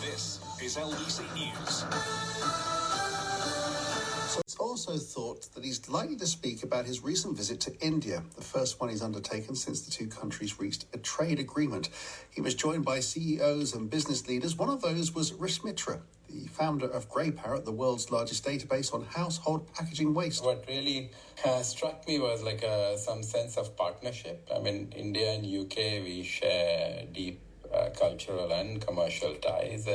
This is LBC News. So it's also thought that he's likely to speak about his recent visit to India, the first one he's undertaken since the two countries reached a trade agreement. He was joined by CEOs and business leaders. One of those was Ambarish Mitra, the founder of Greyparrot, the world's largest database on household packaging waste. What really struck me was some sense of partnership. I mean, India and UK, we share deep cultural and commercial ties,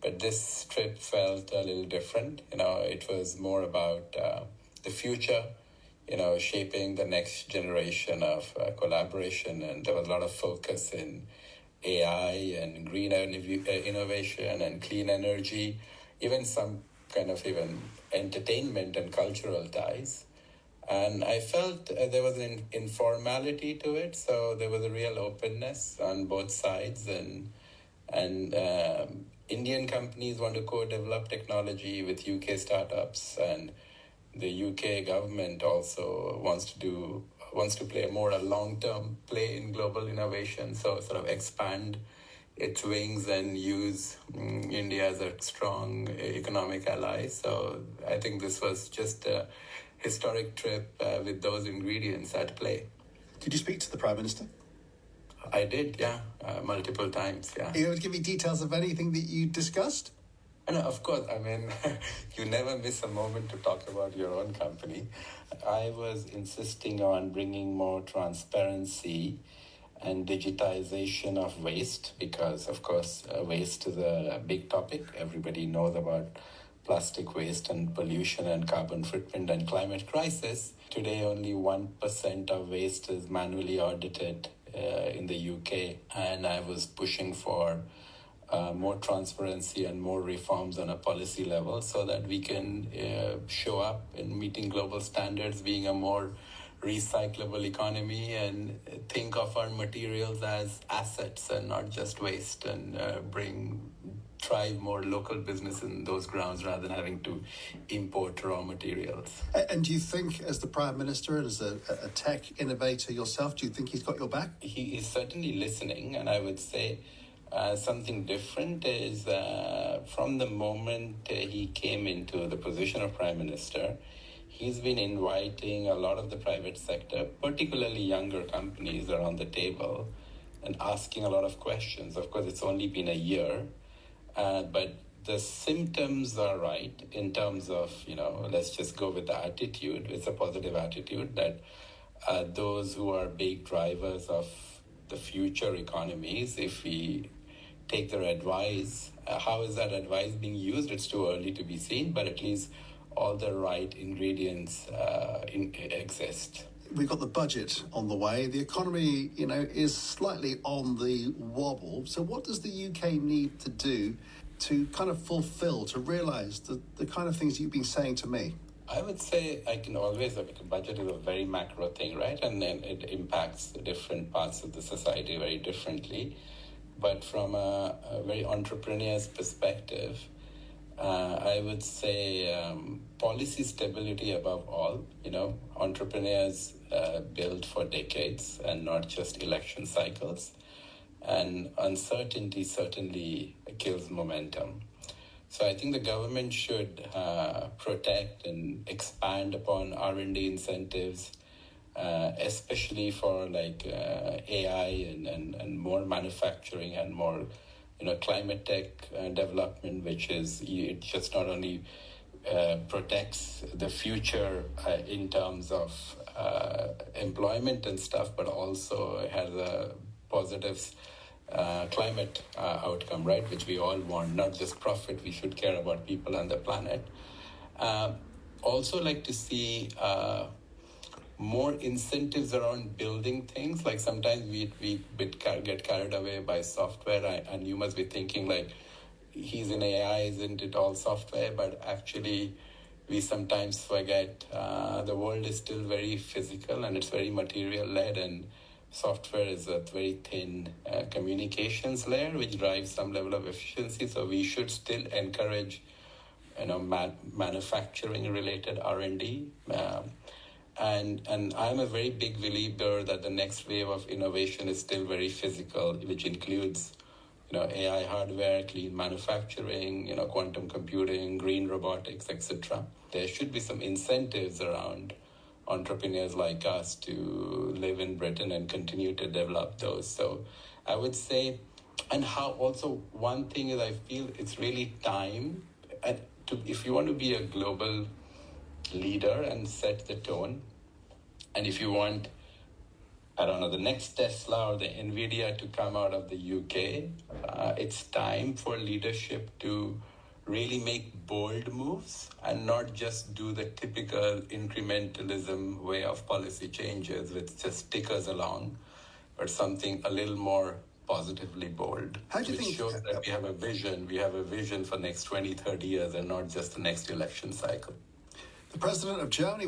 but this trip felt a little different. It was more about the future, shaping the next generation of collaboration, and there was a lot of focus in AI and green innovation and clean energy, even some kind of even entertainment and cultural ties. And I felt there was an informality to it, so there was a real openness on both sides, and Indian companies want to co-develop technology with UK startups, and the UK government also wants to play a long-term play in global innovation, so sort of expand its wings and use India as a strong economic ally. So I think this was just a historic trip with those ingredients at play. Did you speak to the Prime Minister? I did, yeah, multiple times, yeah. Are you able to give me details of anything that you discussed? No, of course. I mean, you never miss a moment to talk about your own company. I was insisting on bringing more transparency and digitization of waste because, of course, waste is a big topic. Everybody knows about plastic waste and pollution and carbon footprint and climate crisis. Today, only 1% of waste is manually audited in the UK, and I was pushing for more transparency and more reforms on a policy level so that we can show up in meeting global standards, being a more recyclable economy, and think of our materials as assets and not just waste, and drive more local business in those grounds rather than having to import raw materials. And do you think, as the Prime Minister and as a tech innovator yourself, do you think he's got your back? He is certainly listening, and I would say something different is from the moment he came into the position of Prime Minister, he's been inviting a lot of the private sector, particularly younger companies, around the table and asking a lot of questions. Of course, it's only been a year, but the symptoms are right in terms of, let's just go with the attitude. It's a positive attitude that those who are big drivers of the future economies, if we take their advice, how is that advice being used? It's too early to be seen, but at least all the right ingredients exist. We've got the budget on the way. The economy, is slightly on the wobble. So what does the UK need to do to kind of fulfill, to realise the kind of things you've been saying to me? I would say the budget is a very macro thing, right? And then it impacts the different parts of the society very differently. But from a very entrepreneur's perspective, I would say policy stability above all. Entrepreneurs build for decades and not just election cycles. And uncertainty certainly kills momentum. So I think the government should protect and expand upon R&D incentives, especially for AI and more manufacturing and more climate tech development, which is it just not only protects the future in terms of employment and stuff, but also has a positive climate outcome, right, which we all want, not just profit. We should care about people and the planet. Also like to see more incentives around building things. Like sometimes we get carried away by software, and you must be thinking he's in AI, isn't it all software? But actually we sometimes forget the world is still very physical and it's very material led, and software is a very thin communications layer which drives some level of efficiency. So we should still encourage manufacturing related R&D. And I'm a very big believer that the next wave of innovation is still very physical, which includes AI hardware, clean manufacturing, quantum computing, green robotics, etc. There should be some incentives around entrepreneurs like us to live in Britain and continue to develop those. So I would say, and how also one thing is I feel it's really time, if you want to be a global leader and set the tone, and if you want, I don't know, the next Tesla or the NVIDIA to come out of the UK, it's time for leadership to really make bold moves and not just do the typical incrementalism way of policy changes, which just tickers along, but something a little more positively bold. How do you think shows that we have a vision for next 20, 30 years and not just the next election cycle. The president of Germany